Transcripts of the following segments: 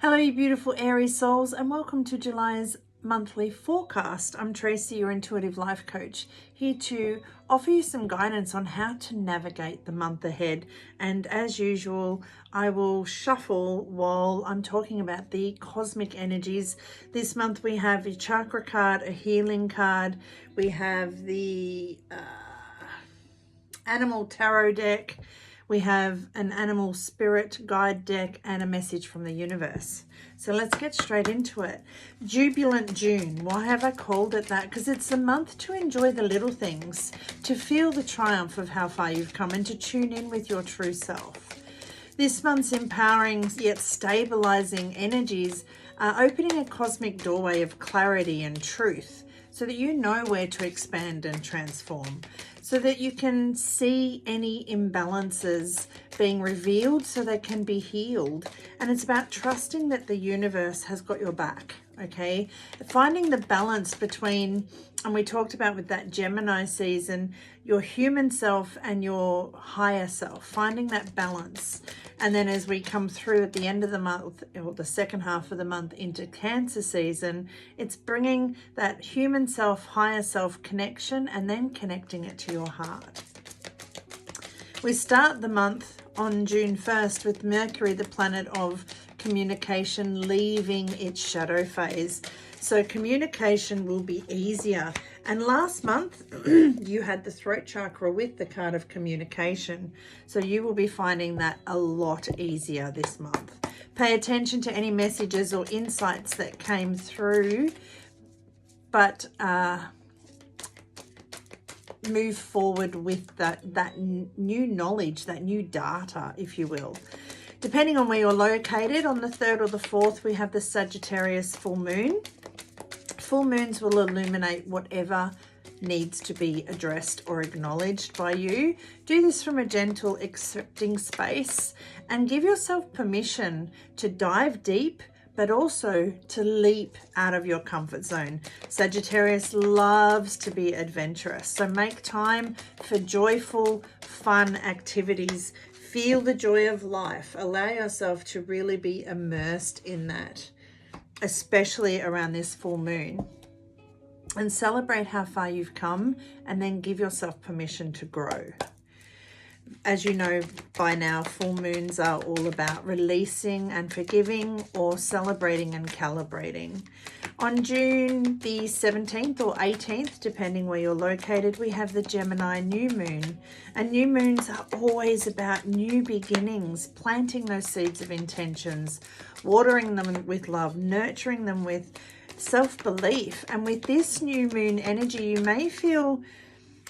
Hello, you beautiful Aries souls, and welcome to July's monthly forecast. I'm Tracey, your intuitive life coach, here to offer you some guidance on how to navigate the month ahead. And as usual, I will shuffle while I'm talking about the cosmic energies. This month we have a chakra card, a healing card, we have the animal tarot deck, we have an animal spirit guide deck, and a message from the universe. So let's get straight into it. Jubilant June. Why have I called it that? Because it's a month to enjoy the little things, to feel the triumph of how far you've come, and to tune in with your true self. This month's empowering yet stabilizing energies are opening a cosmic doorway of clarity and truth, so that you know where to expand and transform, so that you can see any imbalances being revealed so they can be healed. And it's about trusting that the universe has got your back, okay? Finding the balance between, and we talked about with that Gemini season, your human self and your higher self, finding that balance. And then as we come through at the end of the month, or the second half of the month into Cancer season, it's bringing that human self, higher self connection, and then connecting it to your heart. We start the month on June 1st with Mercury, the planet of communication, leaving its shadow phase. So communication will be easier. And last month, you had the throat chakra with the card of communication. So you will be finding that a lot easier this month. Pay attention to any messages or insights that came through, but move forward with that new knowledge, that new data, if you will. Depending on where you're located, on the 3rd or the 4th, we have the Sagittarius full moon. Full moons will illuminate whatever needs to be addressed or acknowledged by you. Do this from a gentle, accepting space, and give yourself permission to dive deep, but also to leap out of your comfort zone. Sagittarius loves to be adventurous, so make time for joyful, fun activities. Feel the joy of life. Allow yourself to really be immersed in that, especially around this full moon. And celebrate how far you've come, and then give yourself permission to grow. As you know by now, full moons are all about releasing and forgiving, or celebrating and calibrating. On June the 17th or 18th, depending where you're located, we have the Gemini new moon. And new moons are always about new beginnings, planting those seeds of intentions, watering them with love, nurturing them with self-belief. And with this new moon energy, you may feel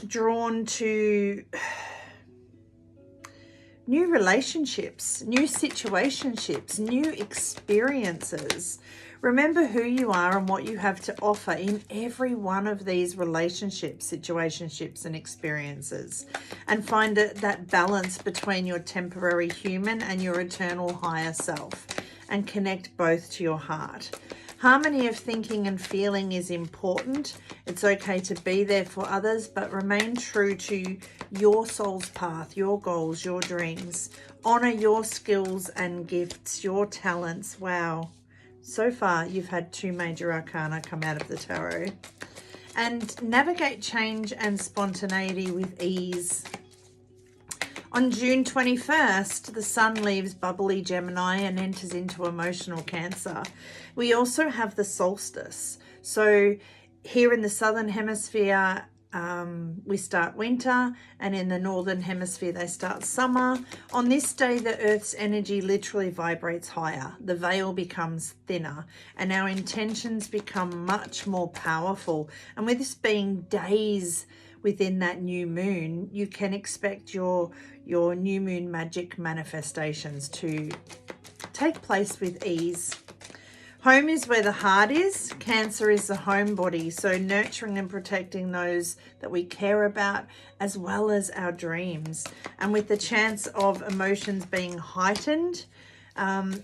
drawn to new relationships, new situationships, new experiences. Remember who you are and what you have to offer in every one of these relationships, situationships, and experiences. And find that balance between your temporary human and your eternal higher self, and connect both to your heart. Harmony of thinking and feeling is important. It's okay to be there for others, but remain true to your soul's path, your goals, your dreams. Honor your skills and gifts, your talents. Wow. So far, you've had 2 major arcana come out of the tarot. And navigate change and spontaneity with ease. On June 21st, the sun leaves bubbly Gemini and enters into emotional Cancer. We also have the solstice. So here in the southern hemisphere, we start winter, and in the northern hemisphere, they start summer. On this day, the Earth's energy literally vibrates higher. The veil becomes thinner, and our intentions become much more powerful. And with this being days within that new moon, you can expect your new moon magic manifestations to take place with ease. Home is where the heart is. Cancer is the home body. So nurturing and protecting those that we care about, as well as our dreams. And with the chance of emotions being heightened,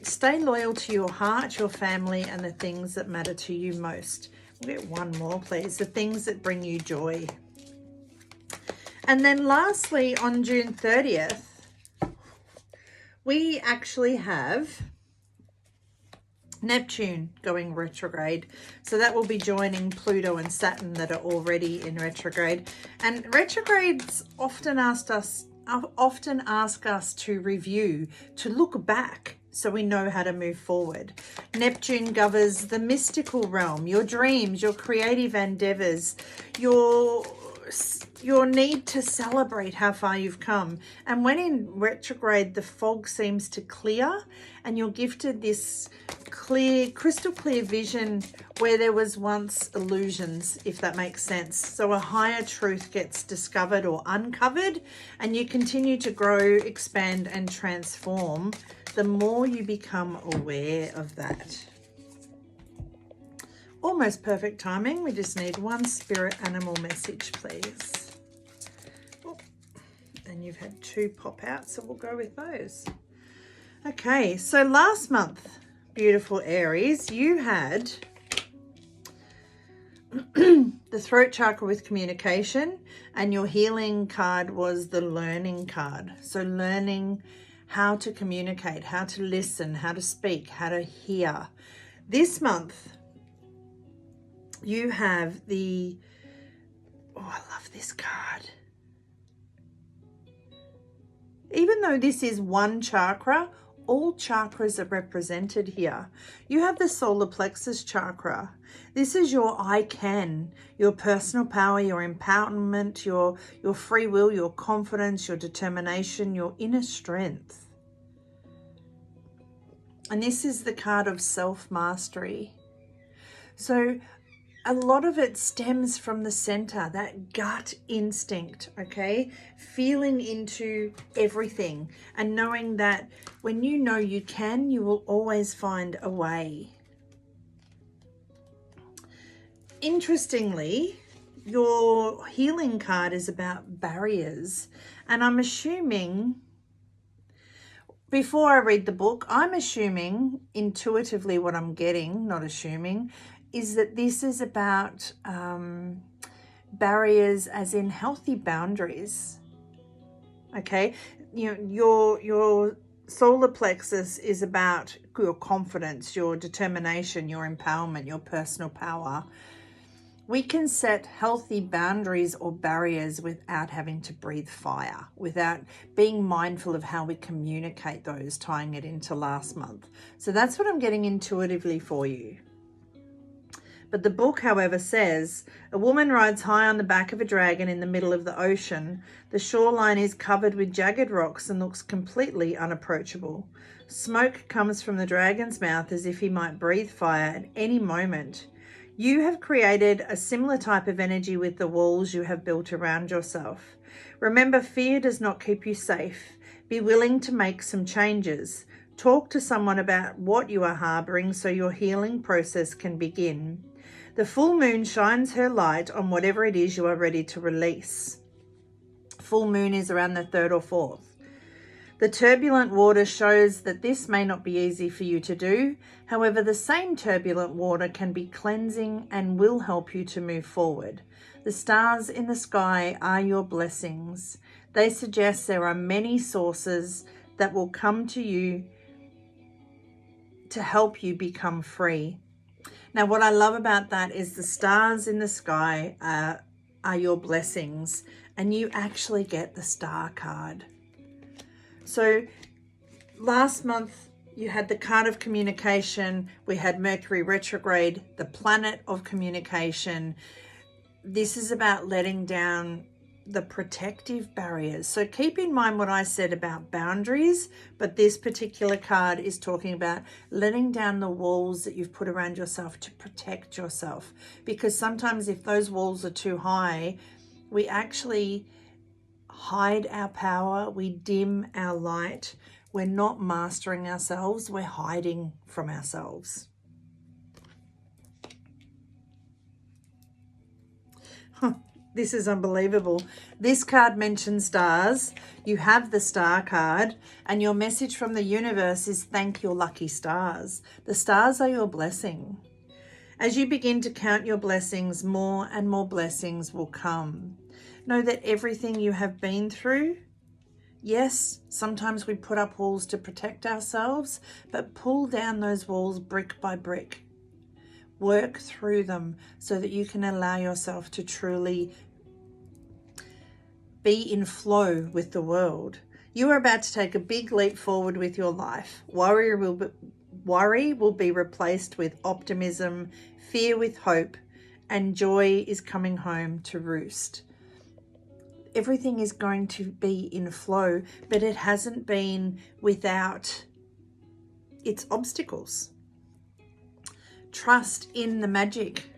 stay loyal to your heart, your family, and the things that matter to you most. We'll get one more, please. The things that bring you joy. And then lastly, on June 30th, we actually have Neptune going retrograde. So that will be joining Pluto and Saturn that are already in retrograde. And retrogrades often ask us to review, to look back so we know how to move forward. Neptune governs the mystical realm, your dreams, your creative endeavors, your need to celebrate how far you've come. And when in retrograde, the fog seems to clear and you're gifted this clear, crystal clear vision where there was once illusions, if that makes sense. So a higher truth gets discovered or uncovered, and you continue to grow, expand, and transform the more you become aware of that. Almost perfect timing. We just need one spirit animal message, please. Oh, and you've had 2 pop out, so we'll go with those. Okay, so last month, beautiful Aries, you had the throat chakra with communication, and your healing card was the learning card. So learning how to communicate, how to listen, how to speak, how to hear. This month, you have the, oh, I love this card. Even though this is one chakra, all chakras are represented here. You have the solar plexus chakra. This is your I can, your personal power, your empowerment, your free will, your confidence, your determination, your inner strength. And this is the card of self-mastery. So a lot of it stems from the center, that gut instinct, okay? Feeling into everything and knowing that when you know you can, you will always find a way. Interestingly, your healing card is about barriers. And I'm assuming, before I read the book, I'm assuming intuitively what I'm getting, not assuming, is that this is about barriers as in healthy boundaries. Okay, your solar plexus is about your confidence, your determination, your empowerment, your personal power. We can set healthy boundaries or barriers without having to breathe fire, without being mindful of how we communicate those, tying it into last month. So that's what I'm getting intuitively for you. But the book, however, says, a woman rides high on the back of a dragon in the middle of the ocean. The shoreline is covered with jagged rocks and looks completely unapproachable. Smoke comes from the dragon's mouth as if he might breathe fire at any moment. You have created a similar type of energy with the walls you have built around yourself. Remember, fear does not keep you safe. Be willing to make some changes. Talk to someone about what you are harboring so your healing process can begin. The full moon shines her light on whatever it is you are ready to release. Full moon is around the 3rd or 4th. The turbulent water shows that this may not be easy for you to do. However, the same turbulent water can be cleansing and will help you to move forward. The stars in the sky are your blessings. They suggest there are many sources that will come to you to help you become free. Now, what I love about that is the stars in the sky are your blessings, and you actually get the star card. So last month you had the card of communication. We had Mercury retrograde, the planet of communication. This is about letting down the protective barriers. So keep in mind what I said about boundaries, but this particular card is talking about letting down the walls that you've put around yourself to protect yourself. Because sometimes if those walls are too high, we actually hide our power, we dim our light, we're not mastering ourselves, we're hiding from ourselves. This is unbelievable. This card mentions stars. You have the star card, and your message from the universe is thank your lucky stars. The stars are your blessing. As you begin to count your blessings, more and more blessings will come. Know that everything you have been through Yes, sometimes we put up walls to protect ourselves, but pull down those walls brick by brick. Work through them so that you can allow yourself to truly be in flow with the world. You are about to take a big leap forward with your life. Worry will be replaced with optimism, fear with hope, and joy is coming home to roost. Everything is going to be in flow, but it hasn't been without its obstacles. Trust in the magic.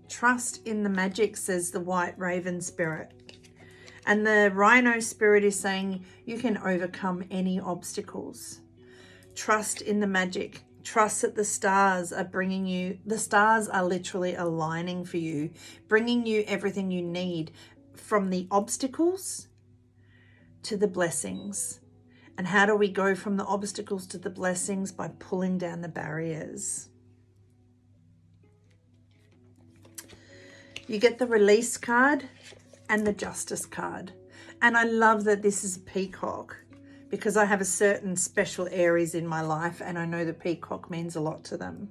Trust in the magic, says the white raven spirit. And the rhino spirit is saying you can overcome any obstacles. Trust in the magic. Trust that the stars are bringing you, the stars are literally aligning for you, bringing you everything you need, from the obstacles to the blessings. And how do we go from the obstacles to the blessings? By pulling down the barriers. You get the release card and the justice card. And I love that this is a peacock, because I have a certain special Aries in my life and I know the peacock means a lot to them.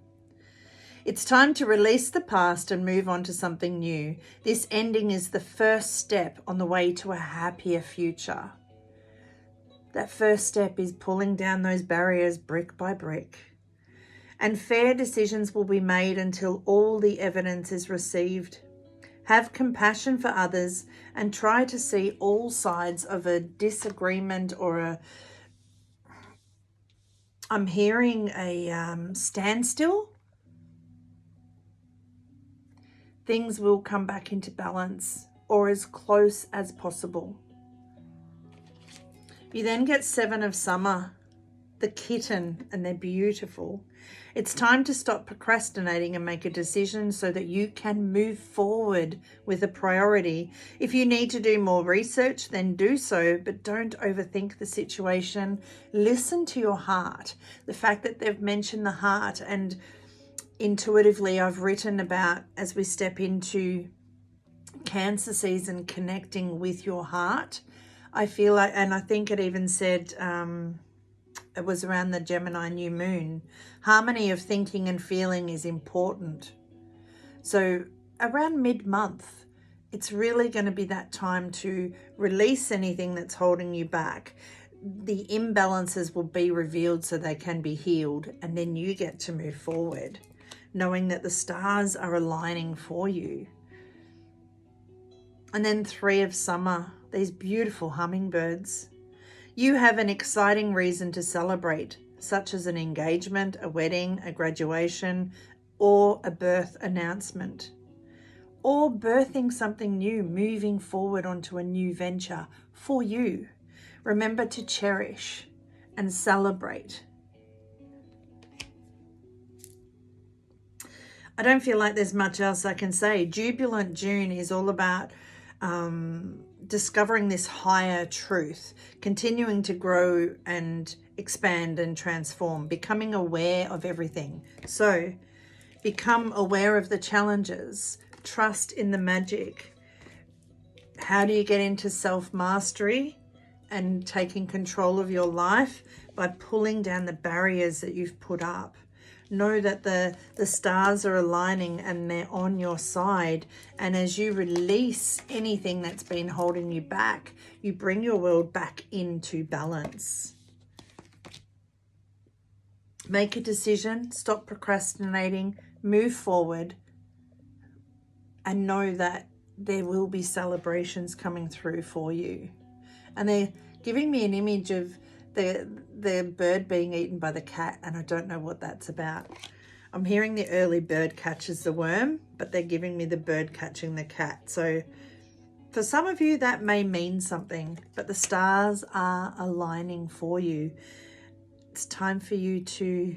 It's time to release the past and move on to something new. This ending is the first step on the way to a happier future. That first step is pulling down those barriers brick by brick. And fair decisions will be made until all the evidence is received. Have compassion for others and try to see all sides of a disagreement or I'm hearing a standstill. Things will come back into balance or as close as possible. You then get 7 of Summer, the kitten, and they're beautiful. It's time to stop procrastinating and make a decision so that you can move forward with a priority. If you need to do more research, then do so, but don't overthink the situation. Listen to your heart. The fact that they've mentioned the heart, and intuitively I've written about, as we step into Cancer season, connecting with your heart. I feel like, and I think it even said, it was around the Gemini new moon, harmony of thinking and feeling is important. So around mid-month, it's really going to be that time to release anything that's holding you back. The imbalances will be revealed so they can be healed, and then you get to move forward, knowing that the stars are aligning for you. And then 3 of Summer, these beautiful hummingbirds. You have an exciting reason to celebrate, such as an engagement, a wedding, a graduation, or a birth announcement. Or birthing something new, moving forward onto a new venture for you. Remember to cherish and celebrate. I don't feel like there's much else I can say. Jubilant June is all about discovering this higher truth, continuing to grow and expand and transform, becoming aware of everything. So become aware of the challenges, trust in the magic. How do you get into self-mastery and taking control of your life? By pulling down the barriers that you've put up. Know that the stars are aligning and they're on your side. And as you release anything that's been holding you back, you bring your world back into balance. Make a decision, stop procrastinating, move forward, and know that there will be celebrations coming through for you. And they're giving me an image of the bird being eaten by the cat, and I don't know what that's about. I'm hearing the early bird catches the worm, but they're giving me the bird catching the cat. So for some of you that may mean something, but the stars are aligning for you. It's time for you to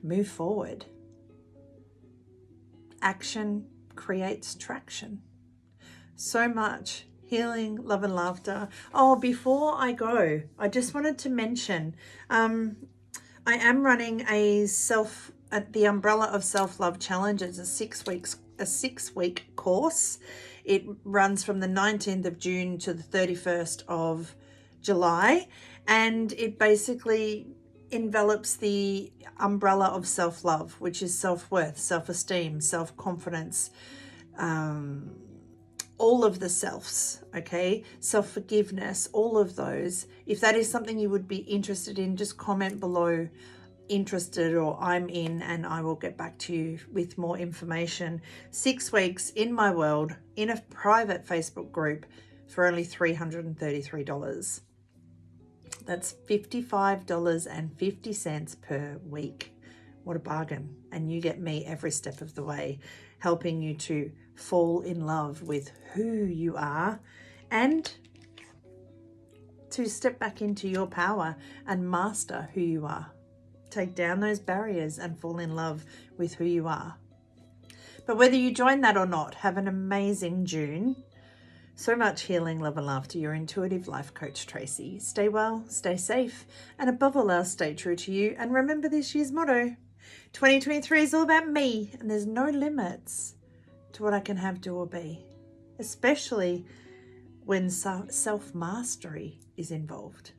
move forward. Action creates traction. So much healing, love and laughter. Oh, before I go, I just wanted to mention, I am running the Umbrella of Self-Love Challenge. It's a 6-week course. It runs from the 19th of June to the 31st of July, and it basically envelops the umbrella of self-love, which is self-worth, self-esteem, self-confidence, all of the selves, okay? Self-forgiveness, all of those. If that is something you would be interested in, just comment below interested or I'm in, and I will get back to you with more information. 6 weeks in my world in a private Facebook group for only $333. That's $55.50 per week. What a bargain. And you get me every step of the way, helping you to fall in love with who you are and to step back into your power and master who you are. Take down those barriers and fall in love with who you are. But whether you join that or not, have an amazing June. So much healing, love and laughter. Your intuitive life coach, Tracey. Stay well, stay safe, and above all else, stay true to you. And remember this year's motto, 2023 is all about me, and there's no limits to what I can have, do, or be, especially when self-mastery is involved.